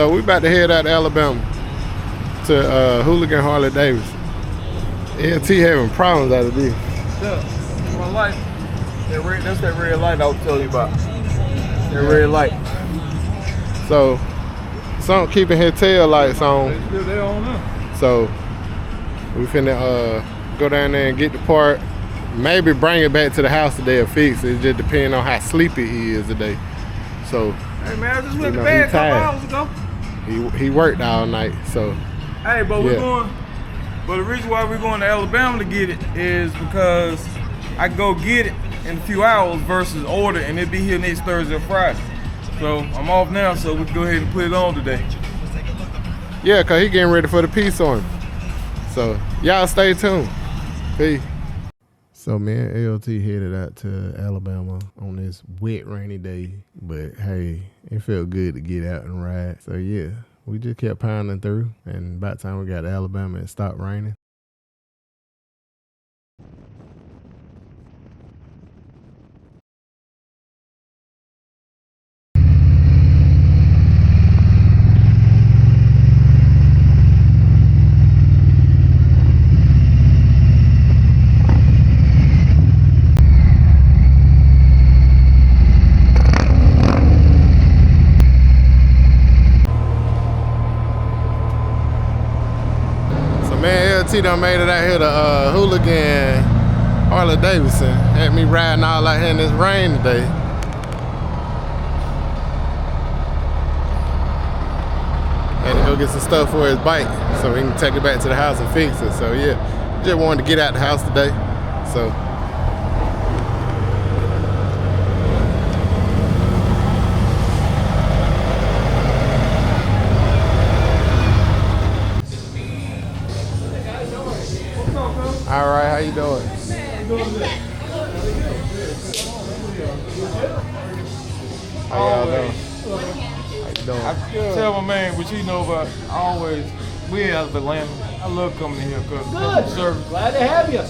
So we about to head out to Alabama to Hooligan Harley Davidson. LT having problems out of this. Yeah, my light. That's that red light I was telling you about. That red light. So, some keeping his tail lights on. They on now. So, we finna go down there and get the part. Maybe bring it back to the house today and fix it. It just depends on how sleepy he is today. So, hey man, I just went to bed a couple hours ago. He worked all night. So, hey, but we're going. But the reason why we're going to Alabama to get it is because I can go get it in a few hours versus order, and it'll be here next Thursday or Friday. So I'm off now, so we can go ahead and put it on today. Yeah, cause he getting ready for the piece on him. So y'all stay tuned. Peace. So me and LT headed out to Alabama on this wet, rainy day. But hey, it felt good to get out and ride. So yeah, we just kept pounding through, and by the time we got to Alabama, it stopped raining. LT done made it out here to Hooligan Harley Davidson. Had me riding all out here in this rain today. Had to go get some stuff for his bike so he can take it back to the house and fix it. So yeah, just wanted to get out the house today. So all right, how you doing? How y'all doing? How you doing? I tell my man, which he know about, always, we out of Atlanta. I love coming in here because good. Service. Glad to have you.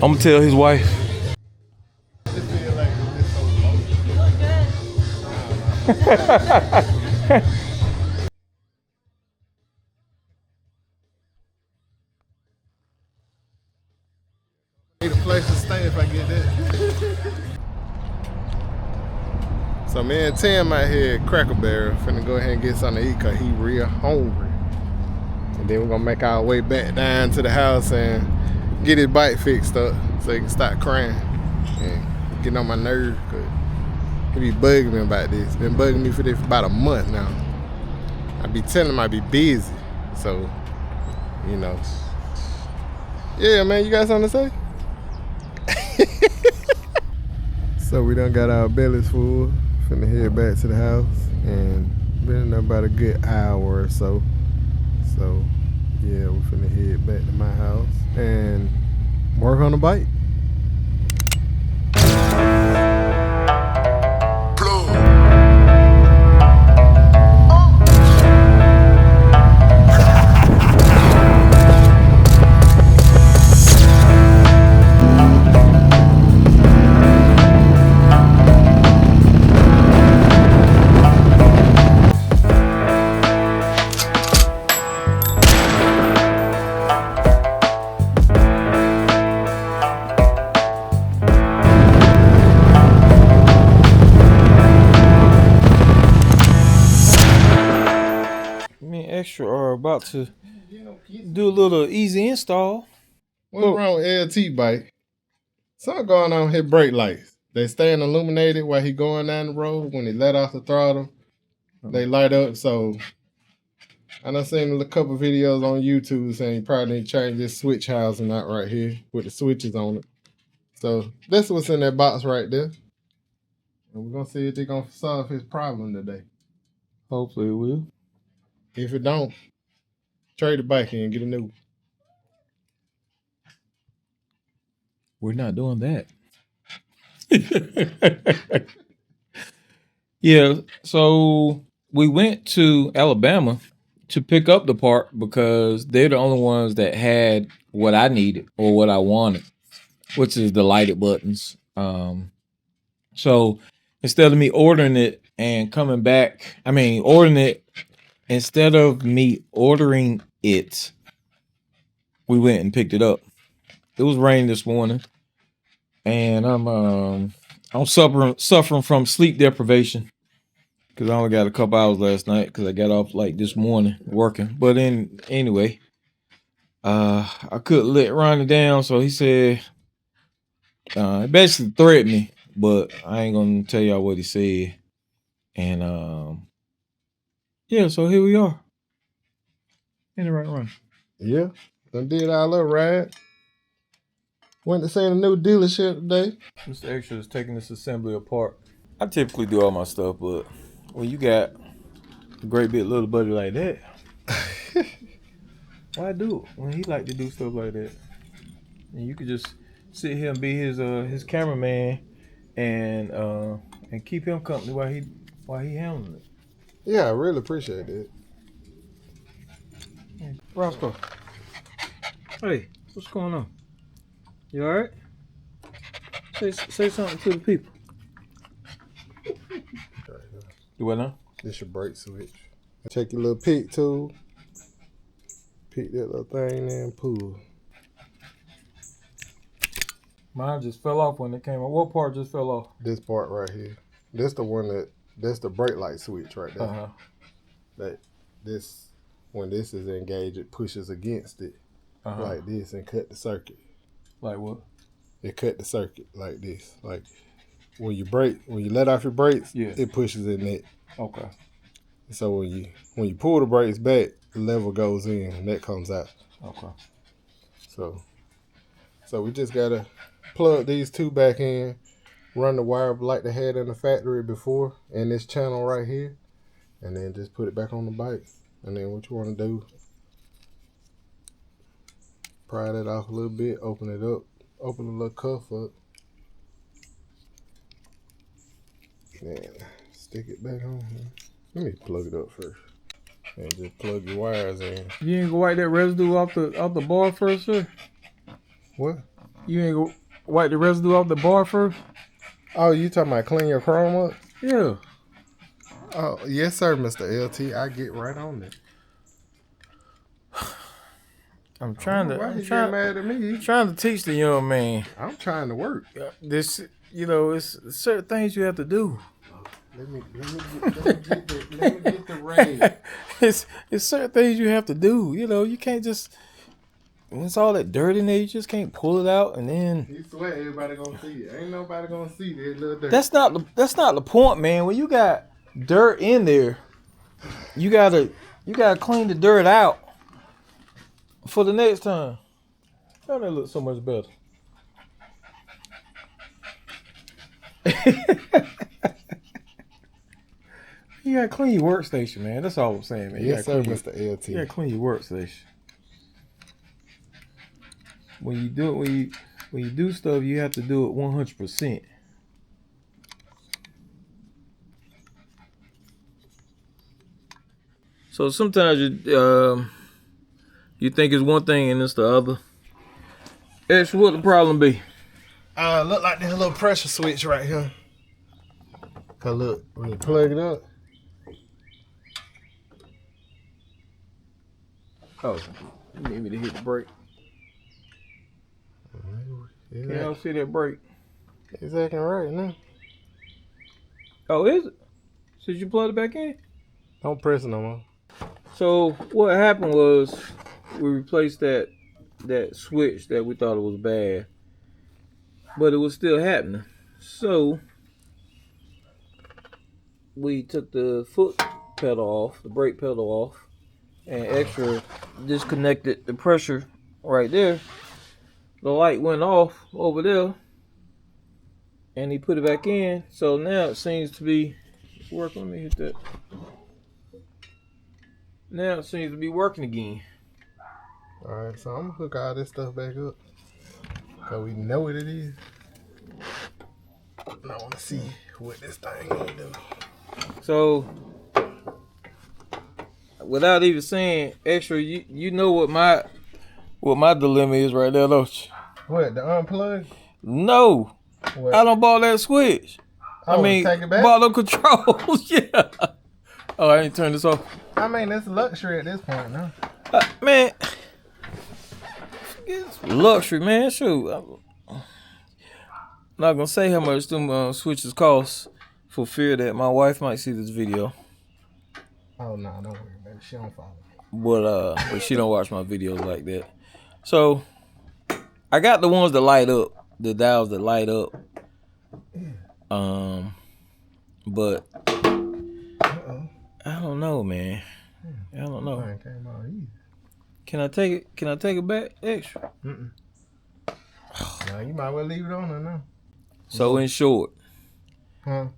I'm gonna tell his wife. Need a place to stay if I get that. So me and Tim out here at Cracker Barrel finna go ahead and get something to eat cause he real hungry. And then we're gonna make our way back down to the house and get his bike fixed up so he can stop crying and getting on my nerves cause he be bugging me about this. Been bugging me for this for about a month now. I be telling him I be busy. So, you know. Yeah, man, you got something to say? So we done got our bellies full. Finna head back to the house and been about a good hour or so. So yeah, we finna head back to my house and work on the bike. Extra are about to do a little easy install. What's wrong with LT bike? Something going on with his brake lights. They staying illuminated while he going down the road. When he let off the throttle, they light up. So I done seen a couple videos on YouTube saying he probably need to change this switch housing out right here with the switches on it. So that's what's in that box right there. And we're gonna see if they're gonna solve his problem today. Hopefully it will. If it don't, trade the bike in and get a new one. We're not doing that. Yeah, so we went to Alabama to pick up the part because they're the only ones that had what I needed or what I wanted, which is the lighted buttons. So instead of me ordering it and coming back, ordering it instead of me ordering it, we went and picked it up. It was raining this morning, and I'm suffering from sleep deprivation because I only got a couple hours last night because I got off like this morning working. But anyway, I couldn't let Ronnie down, so he said, he basically threatened me, but I ain't gonna tell y'all what he said. And yeah, so here we are. In the right run. Yeah, done did our little ride. Went to see the new dealership today. Mr. Extra is taking this assembly apart. I typically do all my stuff, but when you got a great big little buddy like that, why do it when he like to do stuff like that? And you could just sit here and be his cameraman and keep him company while he handling it. Yeah, I really appreciate it. Hey, Roscoe. Hey, what's going on? You all right? Say something to the people. Do what now? This your brake switch. Take your little pick tool. Pick that little thing there and pull. Mine just fell off when it came on. What part just fell off? This part right here. That's the brake light switch right there. Uh-huh. When this is engaged, it pushes against it like this and cut the circuit. Like what? It cut the circuit like this. Like when you let off your brakes, it pushes in that. Okay. So when you pull the brakes back, the lever goes in and that comes out. Okay. So we just gotta plug these two back in, run the wire like they had in the factory before in this channel right here, and then just put it back on the bike. And then what you want to do, pry that off a little bit, open it up, open the little cuff up, then stick it back on here. Let me plug it up first. And just plug your wires in. You ain't gonna wipe that residue off the bar first, sir? What? You ain't gonna wipe the residue off the bar first? Oh, you talking about clean your chrome up? Yeah. Oh, yes, sir, Mr. LT. I get right on it. I'm trying mad at me. Trying to teach the young man. I'm trying to work. This, it's certain things you have to do. Let me get the rain. It's certain things you have to do. You can't just, when it's all that dirt in there, you just can't pull it out and then. You swear everybody gonna see it. Ain't nobody gonna see that little dirt. That's not the point, man. When you got dirt in there, you gotta clean the dirt out for the next time. Don't that look so much better? You gotta clean your workstation, man. That's all I'm saying, man. Yes, sir, Mr. LT. You gotta clean your workstation. When you do stuff, you have to do it 100%. So sometimes you think it's one thing and it's the other. Extra, what the problem be? Look like that little pressure switch right here. Cause look, when you plug it up. Oh, you need me to hit the brake. Can y'all see that brake? It's acting right now. Oh, is it? Since you plugged it back in? Don't press it no more. So what happened was we replaced that switch that we thought it was bad, but it was still happening. So we took the foot pedal off, the brake pedal off, and Extra disconnected the pressure right there. The light went off over there, and he put it back in. So now it seems to be working. Let me hit that. Now it seems to be working again. Alright, so I'm gonna hook all this stuff back up. Cause we know what it is. And I wanna see what this thing gonna do. So without even saying extra, you know what my dilemma is right there, don't you? What, the unplug? No. What? I don't bought that switch. Oh, I mean, take it back? Bought them controls. Yeah. Oh, I didn't turn this off. I mean, it's luxury at this point, no? Man, it's luxury, man. Shoot, I'm not gonna say how much them switches cost for fear that my wife might see this video. Oh no, don't worry, baby. She don't follow me. But she don't watch my videos like that. So I got the ones that light up, the dials that light up. But I don't know, man. I don't know. Can I take it? Can I take it back extra? No, you might well leave it on there now. So in short, I'm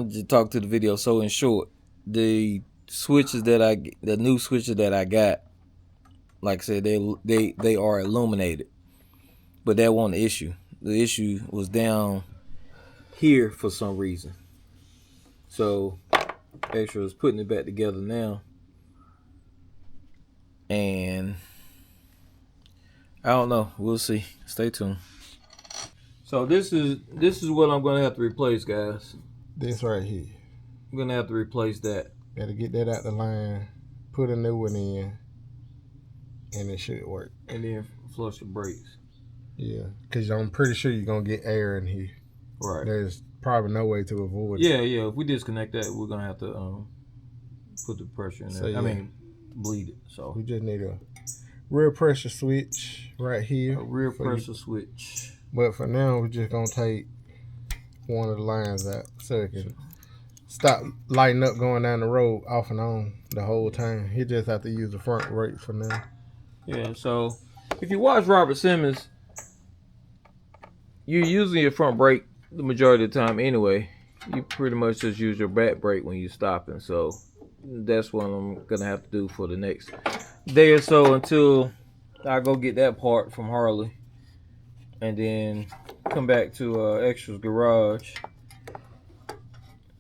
just talking to the video. So in short, the switches the new switches that I got, like I said, they are illuminated, but that wasn't the issue. The issue was down here for some reason. So Extra is putting it back together now, and I don't know. We'll see. Stay tuned. So this is what I'm gonna have to replace, guys. This right here. I'm gonna have to replace that. Gotta get that out the line, put a new one in, and it should work. And then flush the brakes. Yeah, because I'm pretty sure you're gonna get air in here. Right. There's probably no way to avoid it. Yeah. If we disconnect that, we're gonna have to put the pressure in there. So, yeah. I mean, bleed it. So we just need a rear pressure switch right here. A rear pressure switch. But for now, we're just gonna take one of the lines out so it can stop lighting up going down the road off and on the whole time. You just have to use the front brakes for now. Yeah. So if you watch Robert Simmons, you're using your front brake the majority of the time anyway. You pretty much just use your back brake when you're stopping. So that's what I'm gonna have to do for the next day or so until I go get that part from Harley, and then come back to Extra's garage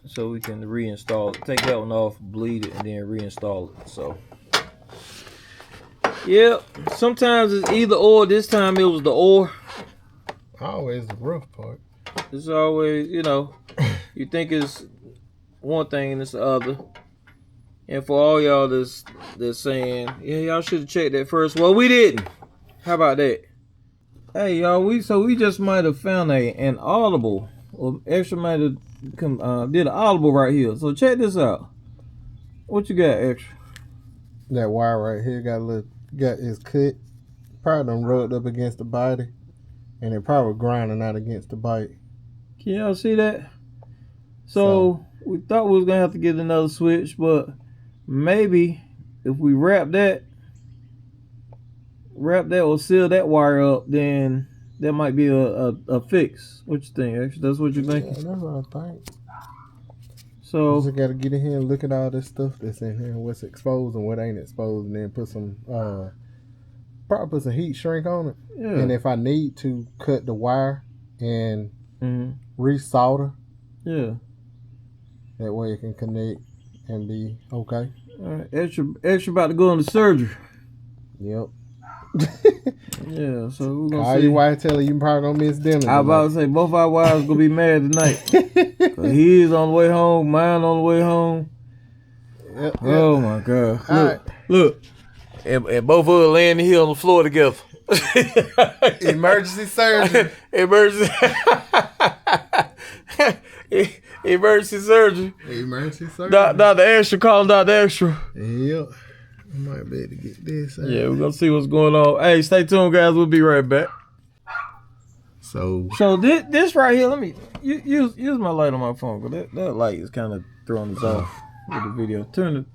so we can reinstall it. Take that one off, bleed it, and then reinstall it. So yeah, sometimes it's either or. This time it was the or. Always the rough part. It's always, you think it's one thing and it's the other. And for all y'all that's saying, yeah, y'all should have checked that first. Well, we didn't. How about that? Hey, y'all, we just might have found an audible. Or Extra might have did an audible right here. So check this out. What you got, Extra? That wire right here got his cut. Probably done rubbed up against the body. And it probably grinding out against the bike. Can y'all see that? So we thought we was gonna have to get another switch, but maybe if we wrap that or seal that wire up, then that might be a fix. What you think, Extra? That's what you think? Yeah, that's what I think. So we just gotta get in here and look at all this stuff that's in here, what's exposed and what ain't exposed, and then put some probably put some heat shrink on it. Yeah. And if I need to cut the wire and resolder, yeah, that way it can connect and be okay. All right, Extra about to go into surgery. Yep. Yeah, so we're gonna call see. your wife, tell her you probably gonna miss dinner. I about to say both our wives gonna be mad tonight. He's on the way home, mine on the way home. Yep. Oh my God! Look. And both of us laying here on the floor together. Emergency surgery. Emergency surgery. Emergency surgery. Dr. Extra calling Dr. Extra. Yep. I might be able to get this. Yeah, we're gonna see what's going on. Hey, stay tuned, guys. We'll be right back. So this right here, let me use my light on my phone, because that light is kind of throwing us off with the video. Turn it.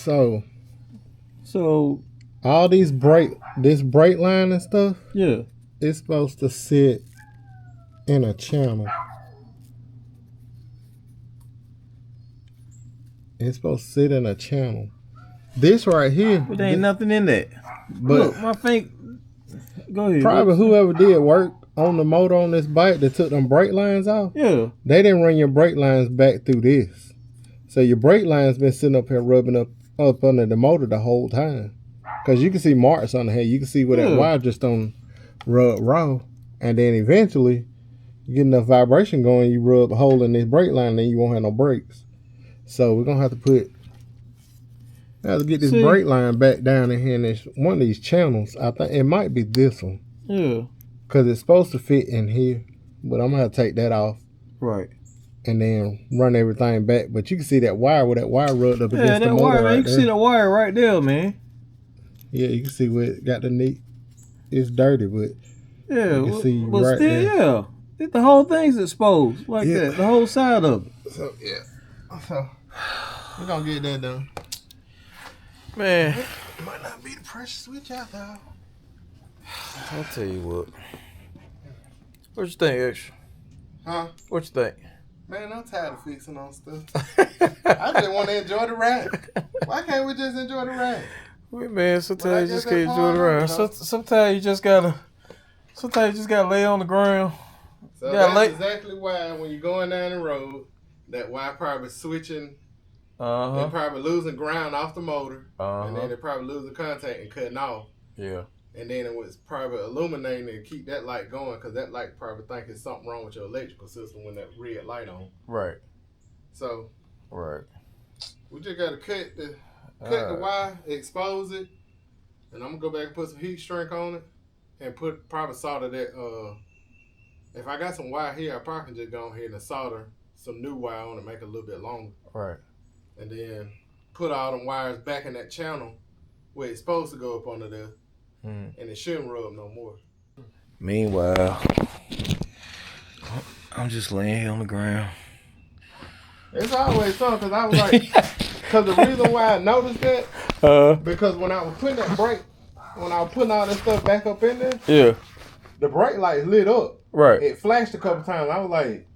So all this brake line and stuff, yeah, it's supposed to sit in a channel. It's supposed to sit in a channel. This right here. But there ain't nothing in that. But look, my finger. Go ahead. probably whoever did work on the motor on this bike that took them brake lines off. Yeah. They didn't run your brake lines back through this. So your brake lines been sitting up here rubbing up under the motor the whole time. Because you can see marks on the head. You can see where that wire just don't rub raw. And then eventually, you get enough vibration going, you rub a hole in this brake line, and then you won't have no brakes. So we're going to have to get this brake line back down in here in this, one of these channels. I think it might be this one. Yeah. Because it's supposed to fit in here. But I'm going to have to take that off. Right. And then run everything back. But you can see that wire where that wire rubbed up against the motor wire, right you can there. see the wire right there, man. Yeah, you can see where it got the neat. It's dirty, but yeah, you can see but right still, there. yeah, the whole thing's exposed like that. The whole side of it. So yeah, so we're gonna get that done. Man, It might not be the pressure switch out though. I'll tell you what. What you think, Extra? Huh? What you think? Man, I'm tired of fixing on stuff. I just want to enjoy the ride. Why can't we just enjoy the ride? Wait, man, sometimes you just Well, I can't guess enjoy the that's ride. hard, Sometimes you just gotta lay on the ground. So Yeah, that's exactly why when you're going down the road, that wire probably switching, and probably losing ground off the motor, and then it probably losing contact and cutting off. Yeah. And then it was probably illuminating to keep that light going, because that light probably think there's something wrong with your electrical system when that red light on. Right. So Right. we just gotta cut the wire, expose it, and I'm gonna go back and put some heat shrink on it, and probably solder that. If I got some wire here, I probably can just go ahead and solder some new wire on it, make it a little bit longer. Right. And then put all them wires back in that channel where it's supposed to go up under there, and it shouldn't rub no more. Meanwhile, I'm just laying here on the ground. It's always something, because I was like, because the reason why I noticed that, because when I was putting that brake, when I was putting all that stuff back up in there, Yeah. the brake light lit up. Right. It flashed a couple times. I was like,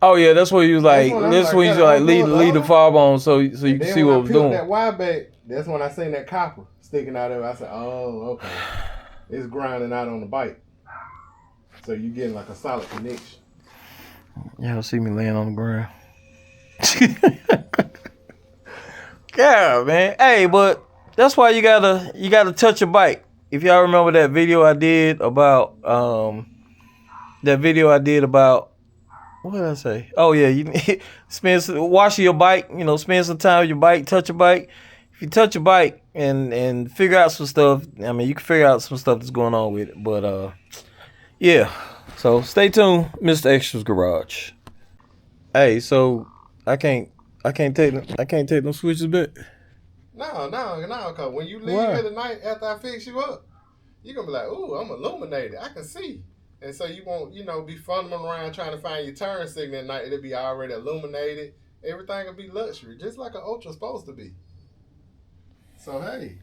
Oh yeah, that's where you was like. That's when you like lead the fob on, so you can see what it was doing. That wire back, that's when I seen that copper sticking out of it. I said, oh, okay, it's grinding out on the bike, so you getting like a solid connection. Y'all see me laying on the ground. Yeah, man. Hey, but that's why you gotta touch a bike. If y'all remember that video I did about what did I say? Oh yeah, you wash your bike. Spend some time with your bike. Touch your bike. If you touch your bike and figure out some stuff, I mean, you can figure out some stuff that's going on with it. But yeah. So stay tuned, Mr. Extra's Garage. Hey, so I can't take them switches back. No, cause when you leave here tonight after I fix you up, you're gonna be like, ooh, I'm illuminated. I can see. And so you won't, be fumbling around trying to find your turn signal at night. It'll be already illuminated. Everything will be luxury, just like an Ultra's supposed to be. So, hey.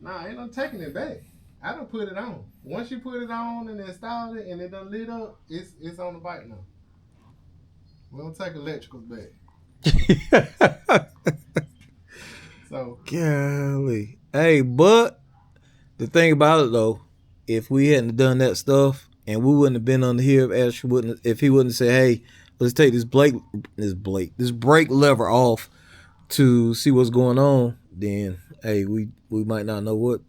Nah, ain't no taking it back. I done put it on. Once you put it on and installed it and it done lit up, it's on the bike now. We don't take electricals back. So. Golly. Hey, but the thing about it, though, if we hadn't done that stuff and we wouldn't have been under here, if he wouldn't say, hey, let's take this brake lever off to see what's going on, then hey, we might not know what.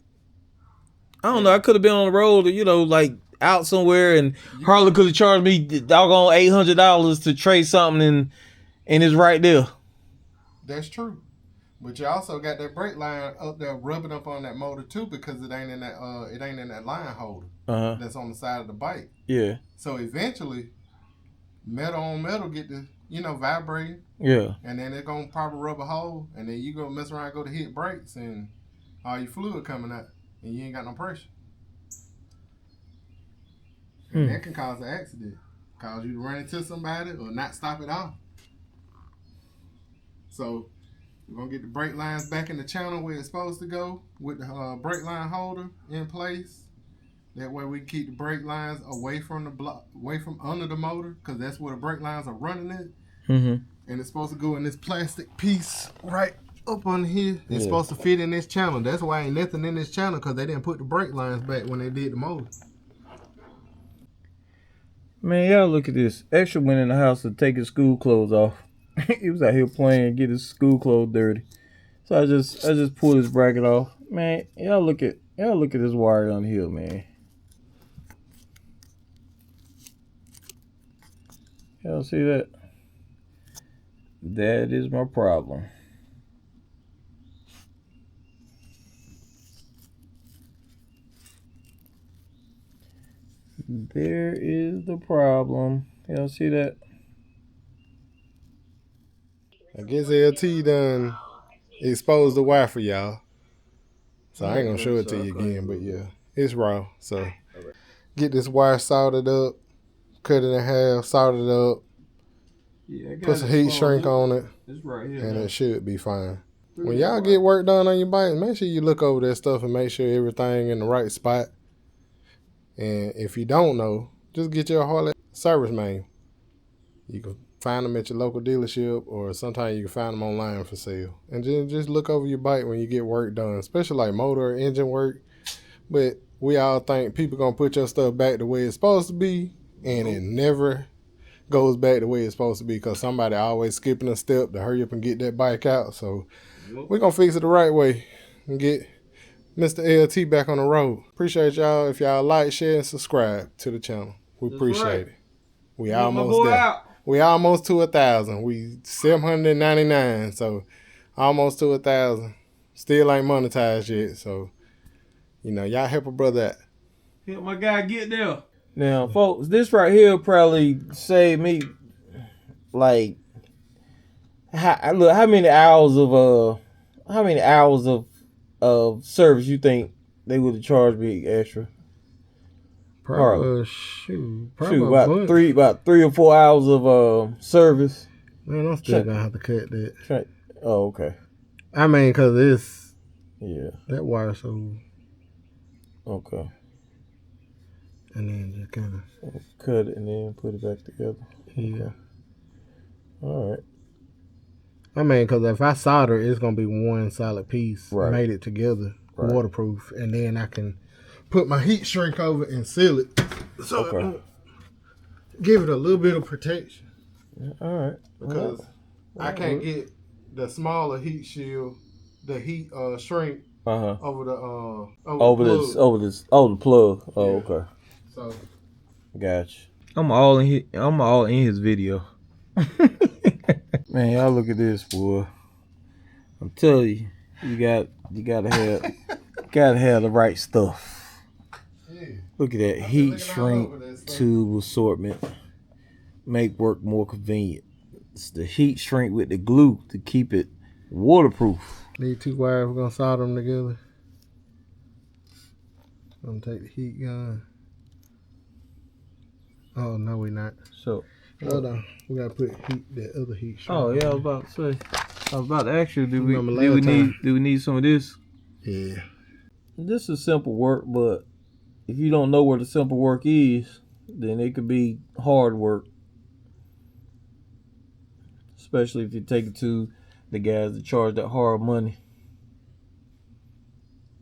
I don't know. I could have been on the road, like out somewhere, and Harley could have charged me doggone $800 to trade something, and it's right there. That's true. But you also got that brake line up there rubbing up on that motor too, because it ain't in that line holder that's on the side of the bike. Yeah. So eventually, metal on metal get to vibrating. Yeah. And then it's gonna probably rub a hole, and then you go mess around, go to hit brakes, and all your fluid coming out, and you ain't got no pressure. And that can cause an accident, cause you to run into somebody or not stop at all. So. We're going to get the brake lines back in the channel where it's supposed to go with the brake line holder in place. That way we can keep the brake lines away from away from under the motor, because that's where the brake lines are running it. Mm-hmm. And it's supposed to go in this plastic piece right up on here. It's Yeah. supposed to fit in this channel. That's why ain't nothing in this channel, because they didn't put the brake lines back when they did the motor. Man, y'all look at this. Extra went in the house to take his school clothes off. He was out here playing, get his school clothes dirty. So I just pulled his bracket off. Man, y'all look at this wire on here, man. Y'all see that? That is my problem. There is the problem. Y'all see that? I guess LT done exposed the wire for y'all. So I ain't gonna show it to you again, but yeah, it's raw. So get this wire soldered up, cut it in half, solder it up, Yeah, put some heat shrink on it, It's right here. and it should be fine. When y'all get work done on your bike, make sure you look over that stuff and make sure everything in the right spot. And if you don't know, just get your Harley service manual. You can find them at your local dealership, or sometimes you can find them online for sale. And just look over your bike when you get work done, especially like motor or engine work. But we all think people gonna put your stuff back the way it's supposed to be, and it never goes back the way it's supposed to be, because somebody always skipping a step to hurry up and get that bike out. So we're gonna fix it the right way and get Mr. LT back on the road. Appreciate y'all. If y'all like, share, and subscribe to the channel, we appreciate it. We almost there. We almost to 1,000. We 799, so almost to 1,000. Still ain't monetized yet, so y'all help a brother out. Help my guy get there. Now, folks, this right here probably saved me like how many hours of service you think they would have charged me extra? Probably about 3 or 4 hours of service. Man, I'm still gonna have to cut that. Oh, okay. I mean, cause it's that wire so okay. And then just kind of cut it and then put it back together. Yeah. Okay. All right. I mean, because if I solder, it's going to be one solid piece. Right. Made it together, waterproof. And then I can put my heat shrink over it and seal it. So it won't give it a little bit of protection. All right. Because I can't get the smaller heat shield, the heat shrink over the the plug. Oh, okay. So gotcha. I'm all in his video. Man, y'all look at this, boy. I'm telling you, you gotta have the right stuff. Yeah. Look at that heat shrink tube assortment. Make work more convenient. It's the heat shrink with the glue to keep it waterproof. Need 2 wires. We're gonna solder them together. I'm gonna take the heat gun. Oh no, we're not. So hold on, we gotta put that other heat shrink. Oh yeah, I was about to ask you, do we need some of this? Yeah. This is simple work, but if you don't know where the simple work is, then it could be hard work. Especially if you take it to the guys that charge that hard money.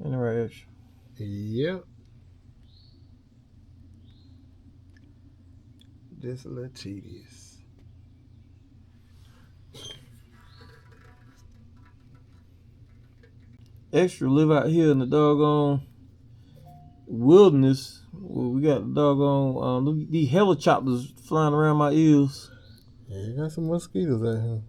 Ain't that right, Extra? Yep. Just a little tedious. Extra live out here in the doggone wilderness. We got the doggone these helicopters flying around my ears. Yeah, you got some mosquitoes out here.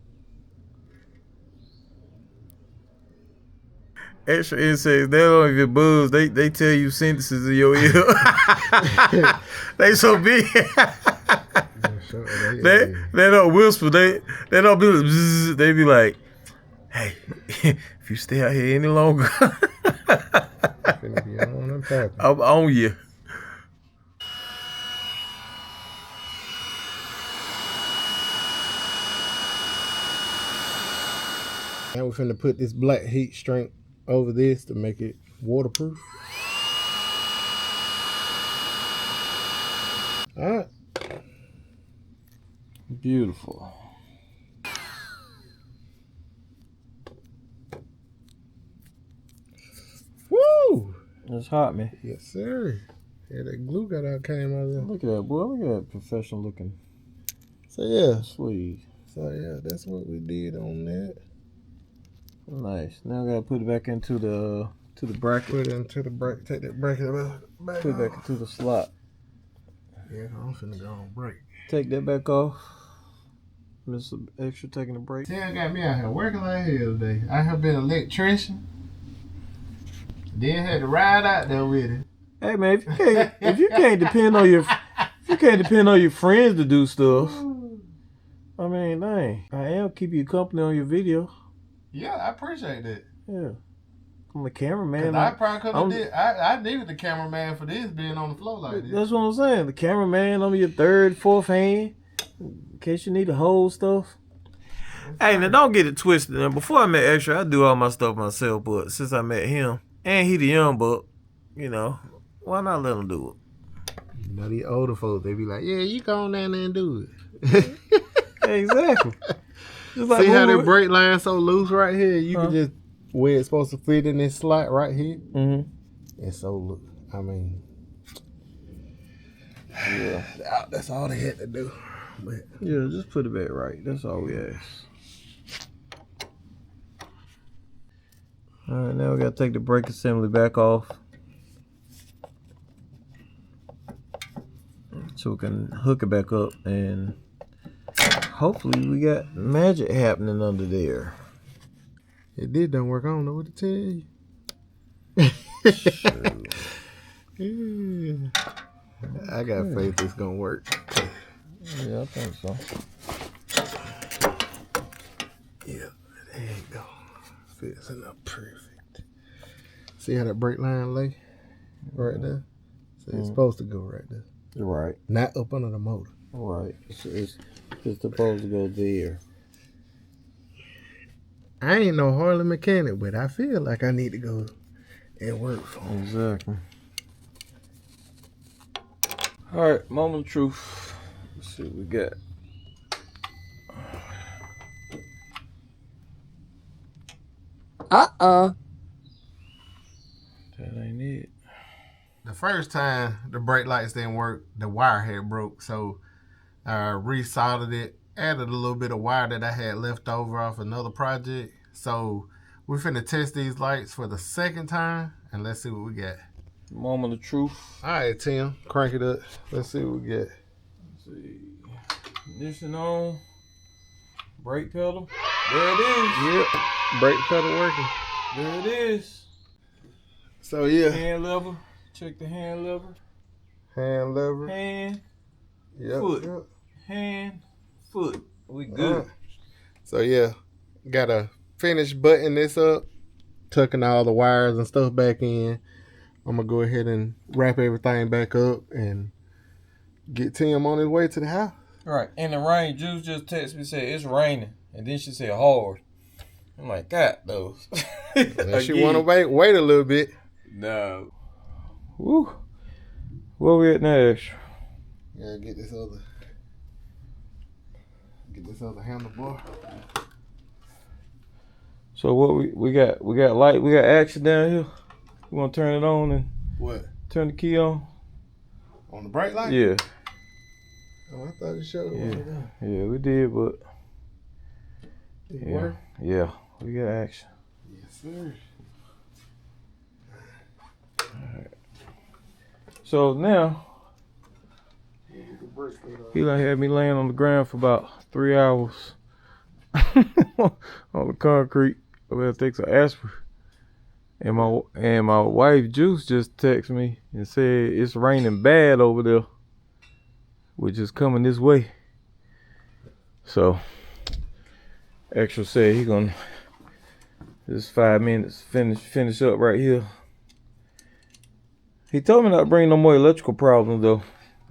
Extra insects, they don't even buzz. They tell you sentences in your ear. They so big. They don't whisper. They don't be like, bzz. They be like, hey, if you stay out here any longer, I'm on you. Now we're finna put this black heat shrink over this to make it waterproof. All right. Beautiful. It's hot, man. Yes, sir. Yeah, that glue came out of there. Look at that, boy. Look at that professional looking So yeah. sleeve. So yeah, that's what we did on that. Nice. Now I gotta put it back into the bracket. Put it into the bracket. Take that bracket back. Put it back into the slot. Yeah, I'm finna go on break. Take that back off. Mr. Extra taking a break. Tim got me out here working like hell today. I have been an electrician. Then had to ride out there with it. Hey man, if you can't depend on your friends to do stuff, I mean, dang, I am keeping you company on your video. Yeah, I appreciate that. Yeah, I'm a cameraman. I probably could have did. I needed the cameraman for this being on the floor like this. That's what I'm saying. The cameraman, I'm your third, fourth hand in case you need to hold stuff. Hey, now don't get it twisted. Now, before I met Extra, I do all my stuff myself, but since I met him, and he the young buck, you know, why not let him do it? You know, these older folks, they be like, yeah, you go on down there and do it. Exactly. Like, see how that brake line so loose right here? You can just, where it's supposed to fit in this slot right here. Mm-hmm. It's so loose. I mean, yeah, that's all they had to do. But, yeah, just put it back right. That's all we ask. All right, now we gotta take the brake assembly back off so we can hook it back up, and hopefully we got magic happening under there. It didn't work. I don't know what to tell you. Yeah. I got faith it's gonna work. Yeah, I think so. Yeah, there you go. Fits up perfect. See how that brake line lay right there? So it's supposed to go right there. Right. Not up under the motor. Right. It's supposed to go there. I ain't no Harley mechanic, but I feel like I need to go and work for him. Exactly. All right, moment of truth. Let's see what we got. Uh-oh. That ain't it. The first time the brake lights didn't work, the wire had broke, so I resoldered it, added a little bit of wire that I had left over off another project. So we're finna test these lights for the second time, and let's see what we got. Moment of truth. All right, Tim, crank it up. Let's see what we get. Let's see. Ignition on. Brake pedal. There it is. Yep. Brake pedal working. There it is. So yeah. Hand lever. Check the hand lever. Hand lever. Hand. Yep. Foot. Yep. Hand. Foot. We good. So yeah, gotta finish buttoning this up, tucking all the wires and stuff back in. I'm gonna go ahead and wrap everything back up and get Tim on his way to the house. All right. In the rain, Juice just texted me, said it's raining, and then she said hard. I'm like, God, those. She want to wait a little bit. No. Woo. Where we at now, Extra? Yeah, get this other handlebar. So what we got light, we got action down here. You want to turn it on and What? turn the key on? On the brake light? Yeah. Oh, I thought it showed. Yeah, we did, but It worked? yeah, we got action. Yes, sir. Alright. So now he done had me laying on the ground for about 3 hours on the concrete. I better take some aspirin. And my wife Juice just texted me and said it's raining bad over there, which is coming this way. So Extra said he gonna just 5 minutes finish up right here. He told me not to bring no more electrical problems though.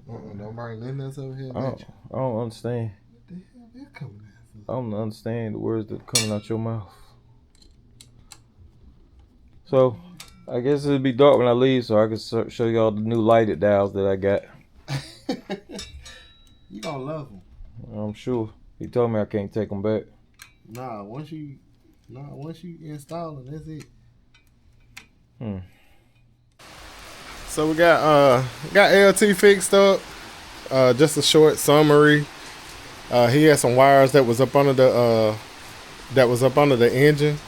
Don't bring nothing else over here. I don't understand. What the hell is coming out? I don't understand the words that are coming out your mouth. So I guess it'll be dark when I leave, so I can show you all the new lighted dials that I got. You gonna love them. I'm sure. He told me I can't take them back. Nah, once you install them, that's it. So we got LT fixed up. Just a short summary. He had some wires that was up under the engine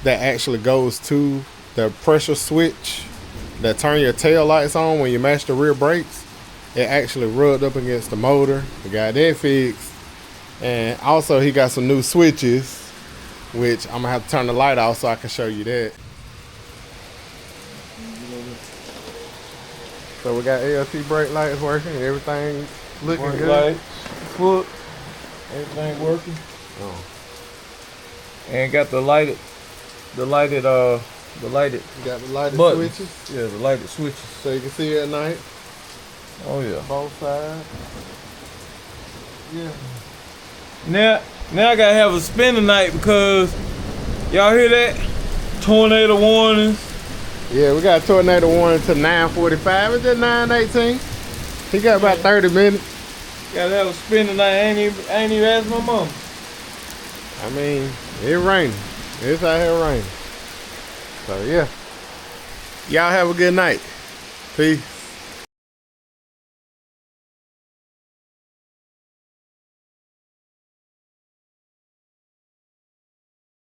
that actually goes to the pressure switch that turn your tail lights on when you mash the rear brakes. It actually rubbed up against the motor. We got that fixed. And also he got some new switches, which I'm gonna have to turn the light off so I can show you that. So we got LT brake lights working, everything looking Brake good. lights, foot, everything working. Oh. And got the lighted You got the lighted buttons. switches, Yeah, the lighted switches. so you can see at night, Oh yeah. both sides. Yeah. Now I gotta have a spin tonight because y'all hear that? Tornado warnings. Yeah, we got a tornado warning to 9:45. It's just 9:18. He got about 30 minutes. Gotta have a spin tonight. I ain't even asked my mom. I mean, it's raining. It's out here raining. So yeah. Y'all have a good night. Peace.